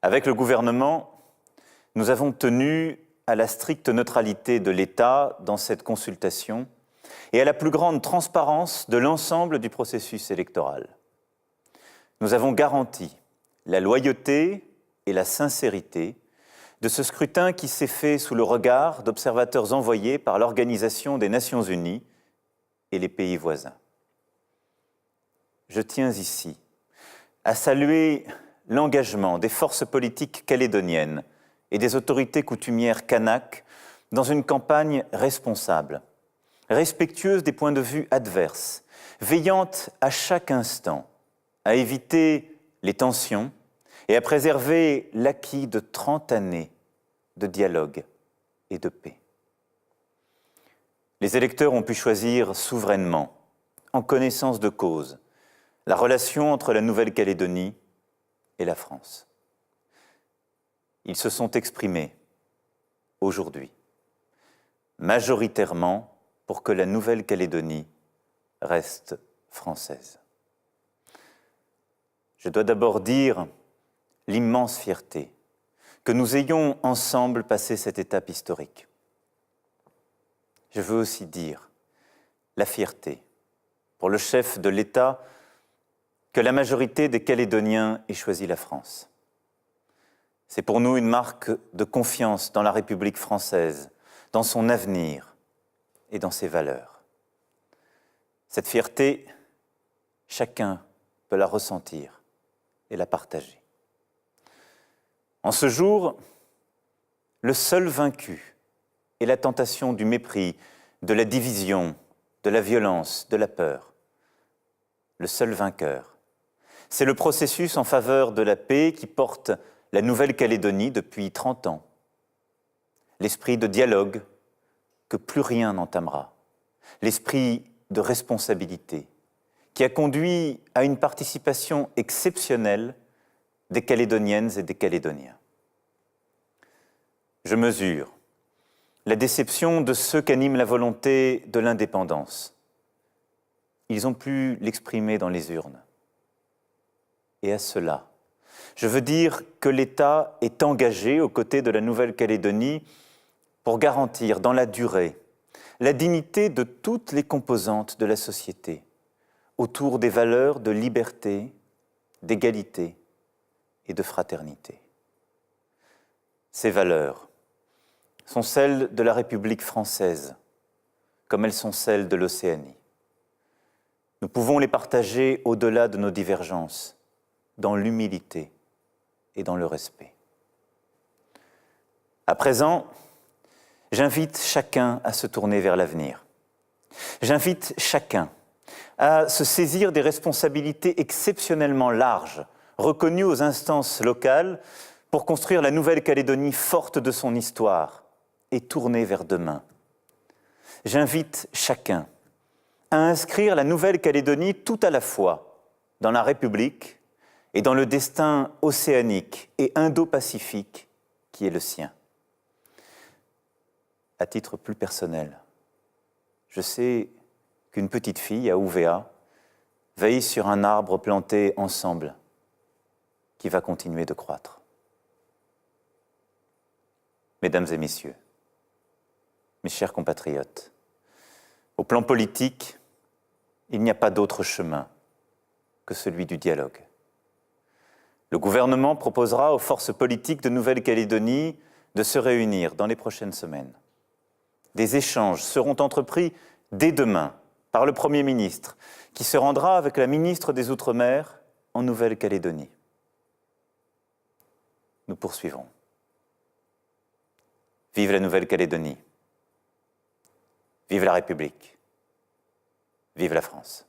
Avec le gouvernement, nous avons tenu à la stricte neutralité de l'État dans cette consultation et à la plus grande transparence de l'ensemble du processus électoral. Nous avons garanti la loyauté et la sincérité de ce scrutin qui s'est fait sous le regard d'observateurs envoyés par l'Organisation des Nations Unies et les pays voisins. Je tiens ici à saluer l'engagement des forces politiques calédoniennes et des autorités coutumières kanaks dans une campagne responsable, respectueuse des points de vue adverses, veillante à chaque instant à éviter les tensions et à préserver l'acquis de 30 années de dialogue et de paix. Les électeurs ont pu choisir souverainement, en connaissance de cause, la relation entre la Nouvelle-Calédonie et la France. Ils se sont exprimés, aujourd'hui, majoritairement pour que la Nouvelle-Calédonie reste française. Je dois d'abord dire l'immense fierté que nous ayons ensemble passé cette étape historique. Je veux aussi dire la fierté pour le chef de l'État que la majorité des Calédoniens ait choisi la France. C'est pour nous une marque de confiance dans la République française, dans son avenir et dans ses valeurs. Cette fierté, chacun peut la ressentir et la partager. En ce jour, le seul vaincu est la tentation du mépris, de la division, de la violence, de la peur. Le seul vainqueur, c'est le processus en faveur de la paix qui porte la Nouvelle-Calédonie depuis 30 ans. L'esprit de dialogue que plus rien n'entamera. L'esprit de responsabilité qui a conduit à une participation exceptionnelle des Calédoniennes et des Calédoniens. Je mesure la déception de ceux qu'anime la volonté de l'indépendance. Ils ont pu l'exprimer dans les urnes. Et à cela, je veux dire que l'État est engagé aux côtés de la Nouvelle-Calédonie pour garantir dans la durée la dignité de toutes les composantes de la société, autour des valeurs de liberté, d'égalité et de fraternité. Ces valeurs sont celles de la République française, comme elles sont celles de l'Océanie. Nous pouvons les partager au-delà de nos divergences, dans l'humilité et dans le respect. À présent, j'invite chacun à se tourner vers l'avenir. J'invite chacun à se saisir des responsabilités exceptionnellement larges, reconnues aux instances locales, pour construire la Nouvelle-Calédonie forte de son histoire et tournée vers demain. J'invite chacun à inscrire la Nouvelle-Calédonie tout à la fois dans la République et dans le destin océanique et indo-pacifique qui est le sien. À titre plus personnel, je sais qu'une petite fille à Ouvéa veille sur un arbre planté ensemble qui va continuer de croître. Mesdames et messieurs, mes chers compatriotes, au plan politique, il n'y a pas d'autre chemin que celui du dialogue. Le gouvernement proposera aux forces politiques de Nouvelle-Calédonie de se réunir dans les prochaines semaines. Des échanges seront entrepris dès demain par le Premier ministre, qui se rendra avec la ministre des Outre-mer en Nouvelle-Calédonie. Nous poursuivrons. Vive la Nouvelle-Calédonie. Vive la République. Vive la France.